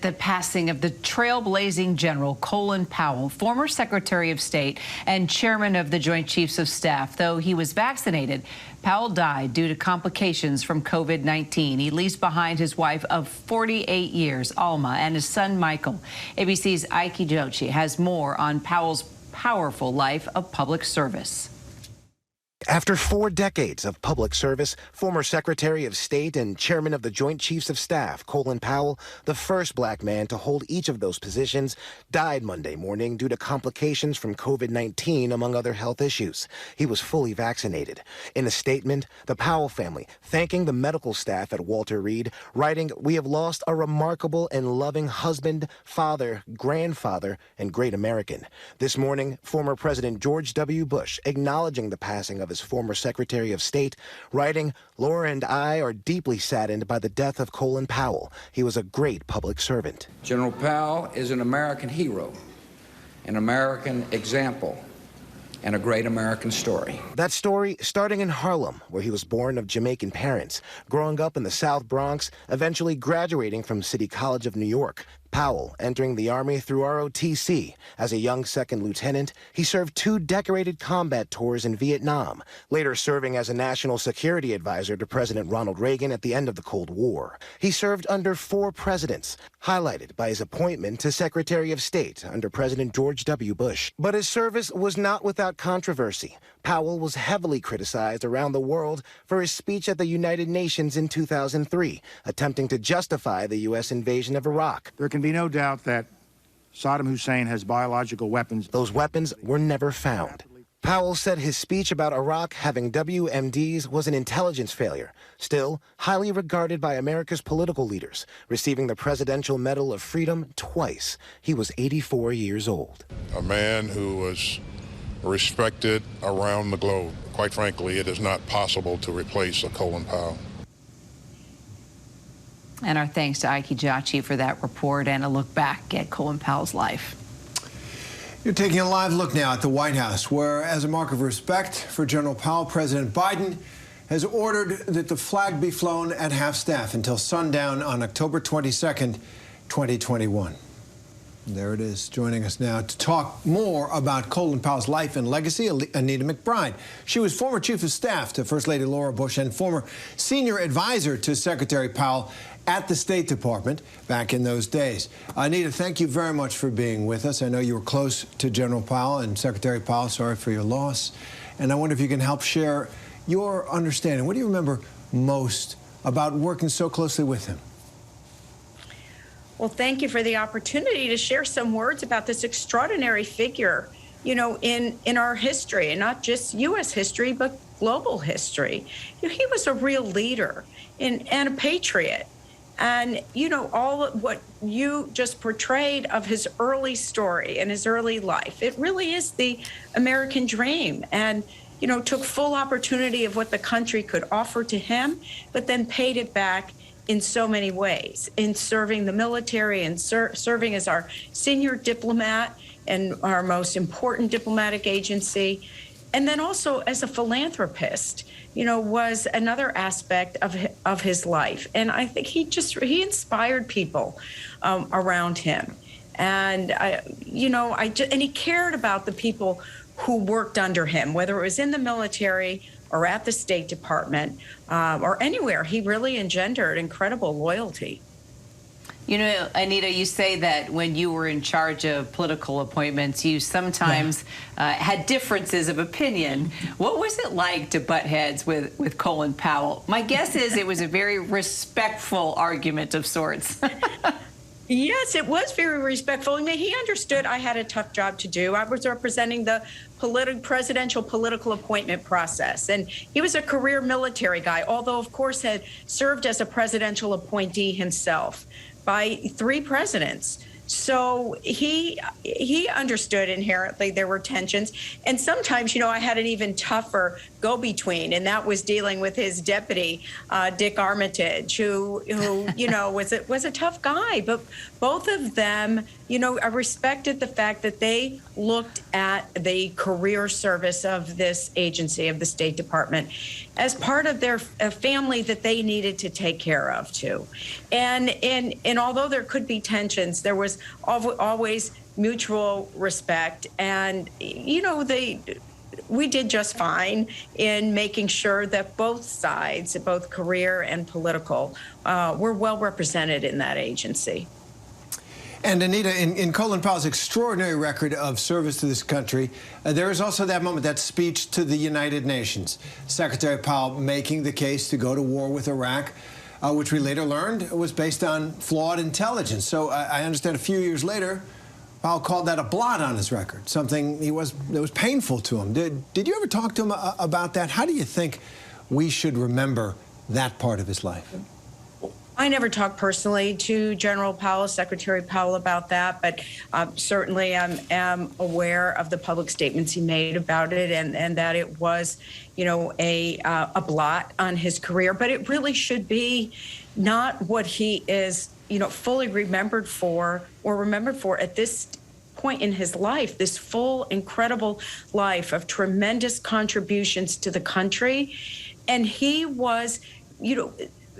The passing of the trailblazing General Colin Powell, former Secretary of State and Chairman of the Joint Chiefs of Staff. Though he was vaccinated, Powell died due to complications from COVID-19. He leaves behind his wife of 48 years, Alma, and his son, Michael. ABC's Ike Jochi has more on Powell's powerful life of public service. After 4 decades of public service, former Secretary of State and Chairman of the Joint Chiefs of Staff, Colin Powell, the first black man to hold each of those positions, died Monday morning due to complications from COVID-19, among other health issues. He was fully vaccinated. In a statement, the Powell family thanking the medical staff at Walter Reed, writing, "We have lost a remarkable and loving husband, father, grandfather, and great American." This morning, former President George W. Bush acknowledging the passing of his former Secretary of State, writing, "Laura and I are deeply saddened by the death of Colin Powell. He was a great public servant." General Powell is an American hero, an American example, and a great American story. That story starting in Harlem, where he was born of Jamaican parents, growing up in the South Bronx, eventually graduating from City College of New York. Powell entering the Army through ROTC. As a young second lieutenant, he served 2 decorated combat tours in Vietnam, later serving as a national security advisor to President Ronald Reagan at the end of the Cold War. He served under 4 presidents, highlighted by his appointment to Secretary of State under President George W. Bush. But his service was not without controversy. Powell was heavily criticized around the world for his speech at the United Nations in 2003, attempting to justify the U.S. invasion of Iraq. There can be no doubt that Saddam Hussein has biological weapons. Those weapons were never found. Powell said his speech about Iraq having WMDs was an intelligence failure, still highly regarded by America's political leaders, receiving the Presidential Medal of Freedom twice. He was 84 years old. A man who was respected around the globe. Quite frankly, it is not possible to replace a Colin Powell. And our thanks to Ike Jochi for that report and a look back at Colin Powell's life. You're taking a live look now at the White House, where, as a mark of respect for General Powell, President Biden has ordered that the flag be flown at half-staff until sundown on October 22nd, 2021. There it is, joining us now to talk more about Colin Powell's life and legacy, Anita McBride. She was former Chief of Staff to First Lady Laura Bush and former Senior Advisor to Secretary Powell at the State Department back in those days. Anita, thank you very much for being with us. I know you were close to General Powell and Secretary Powell. Sorry for your loss. And I wonder if you can help share your understanding. What do you remember most about working so closely with him? Well, thank you for the opportunity to share some words about this extraordinary figure, you know, in our history, and not just U.S. history, but global history. You know, he was a real leader and a patriot. And, you know, all what you just portrayed of his early story and his early life, it really is the American dream. And, you know, took full opportunity of what the country could offer to him, but then paid it back in so many ways, in serving the military and serving as our senior diplomat and our most important diplomatic agency. And then also as a philanthropist, you know, was another aspect of his life. And I think he inspired people around him. And, and he cared about the people who worked under him, whether it was in the military or at the State Department or anywhere. He really engendered incredible loyalty. You know, Anita, you say that when you were in charge of political appointments, you sometimes had differences of opinion. What was it like to butt heads with Colin Powell? My guess is it was a very respectful argument of sorts. Yes, it was very respectful. I mean, he understood I had a tough job to do. I was representing the presidential political appointment process. And he was a career military guy, although, of course, had served as a presidential appointee himself by 3 presidents. So he understood inherently there were tensions. And sometimes, I had an even tougher go-between, and that was dealing with his deputy, Dick Armitage, who was a tough guy. But both of them, I respected the fact that they looked at the career service of this agency, of the State Department, as part of their family that they needed to take care of too. And although there could be tensions, there was always mutual respect, and we did just fine in making sure that both sides, both career and political, were well represented in that agency. And Anita, in Colin Powell's extraordinary record of service to this country, there is also that moment, that speech to the United Nations. Secretary Powell making the case to go to war with Iraq, which we later learned was based on flawed intelligence. So I understand a few years later, Powell called that a blot on his record, something that was painful to him. Did you ever talk to him about that? How do you think we should remember that part of his life? I never talked personally to General Powell, Secretary Powell, about that, but certainly I am aware of the public statements he made about it, and that it was, a blot on his career. But it really should be not what he is, fully remembered for at this point in his life, this full, incredible life of tremendous contributions to the country. And he was,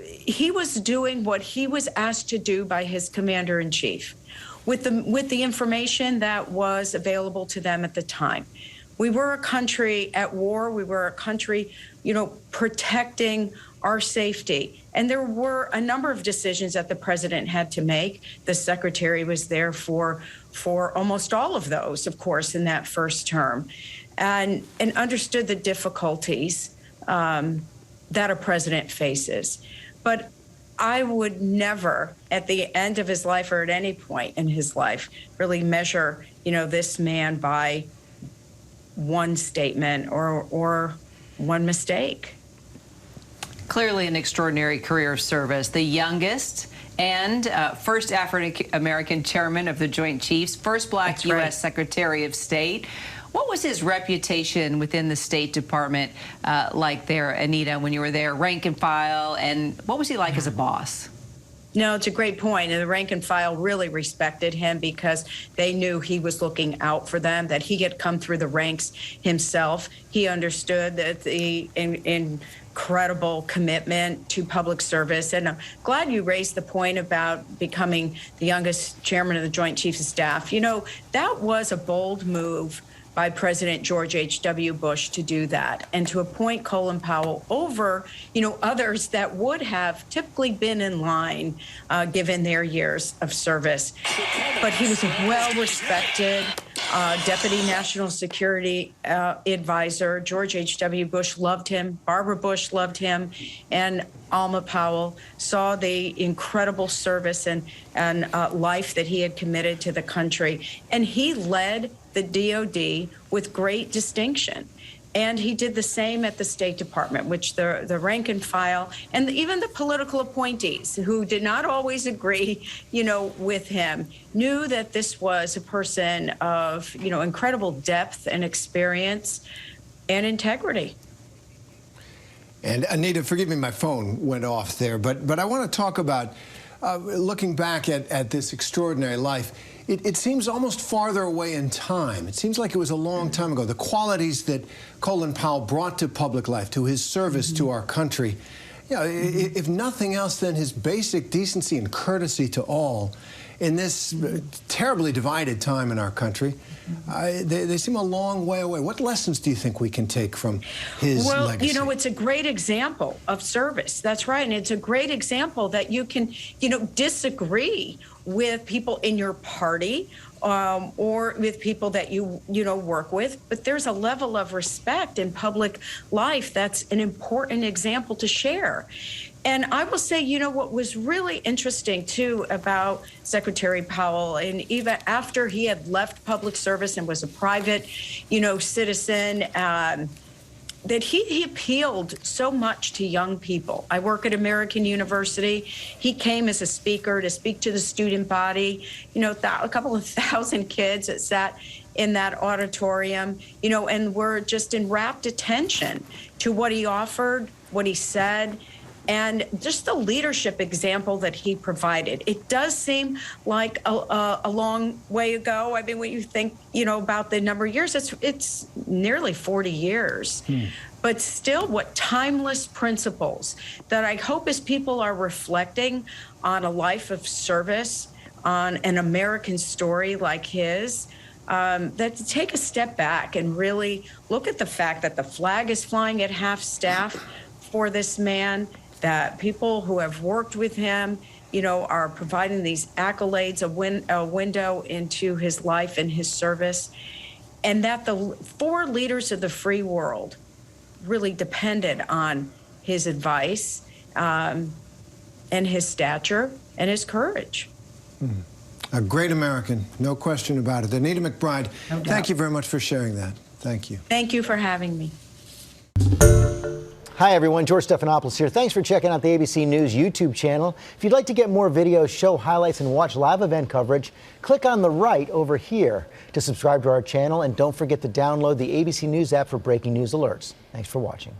he was doing what he was asked to do by his commander-in-chief with the information that was available to them at the time. We were a country at war. We were a country, protecting our safety. And there were a number of decisions that the president had to make. The secretary was there for almost all of those, of course, in that first term, and understood the difficulties that a president faces. But I would never, at the end of his life or at any point in his life, really measure, this man by one statement or one mistake. Clearly an extraordinary career of service, the youngest and first African-American chairman of the Joint Chiefs, first black That's right. U.S. Secretary of State. What was his reputation within the State Department like there, Anita, when you were there, rank and file, and what was he like as a boss? No, it's a great point. And the rank and file really respected him because they knew he was looking out for them, that he had come through the ranks himself. He understood that the incredible commitment to public service. And I'm glad you raised the point about becoming the youngest chairman of the Joint Chiefs of Staff. That was a bold move by President George H.W. Bush to do that and to appoint Colin Powell over, others that would have typically been in line given their years of service. But he was a well-respected Deputy National Security Advisor. George H.W. Bush loved him. Barbara Bush loved him. And Alma Powell saw the incredible service and life that he had committed to the country. And he led the DOD with great distinction. And he did the same at the State Department, which the rank and file and even the political appointees who did not always agree, with him, knew that this was a person of, incredible depth and experience and integrity. And Anita, forgive me, my phone went off there, but I want to talk about looking back at this extraordinary life. It seems almost farther away in time. It seems like it was a long time ago. The qualities that Colin Powell brought to public life, to his service to our country, if nothing else, then his basic decency and courtesy to all in this terribly divided time in our country, they seem a long way away. What lessons do you think we can take from his legacy? Well, it's a great example of service. That's right. And it's a great example that you can, disagree with people in your party or with people that you work with. But there's a level of respect in public life that's an important example to share. And I will say, what was really interesting, too, about Secretary Powell, and even after he had left public service and was a private, citizen, that he appealed so much to young people. I work at American University. He came as a speaker to speak to the student body. You know, a couple of thousand kids that sat in that auditorium, you know, and were just in rapt attention to what he offered, what he said, and just the leadership example that he provided. It does seem like a long way ago. I mean, when you think, you know, about the number of years, it's nearly 40 years. But still, what timeless principles that I hope as people are reflecting on a life of service, on an American story like his, that to take a step back and really look at the fact that the flag is flying at half staff for this man, that people who have worked with him, you know, are providing these accolades, a window into his life and his service, and that the four leaders of the free world really depended on his advice and his stature and his courage. A great American, no question about it. Anita McBride, No doubt. thank you very much for sharing that. Thank you. Thank you for having me. Hi, everyone. George Stephanopoulos here. Thanks for checking out the ABC News YouTube channel. If you'd like to get more videos, show highlights, and watch live event coverage, click on the right over here to subscribe to our channel. And don't forget to download the ABC News app for breaking news alerts. Thanks for watching.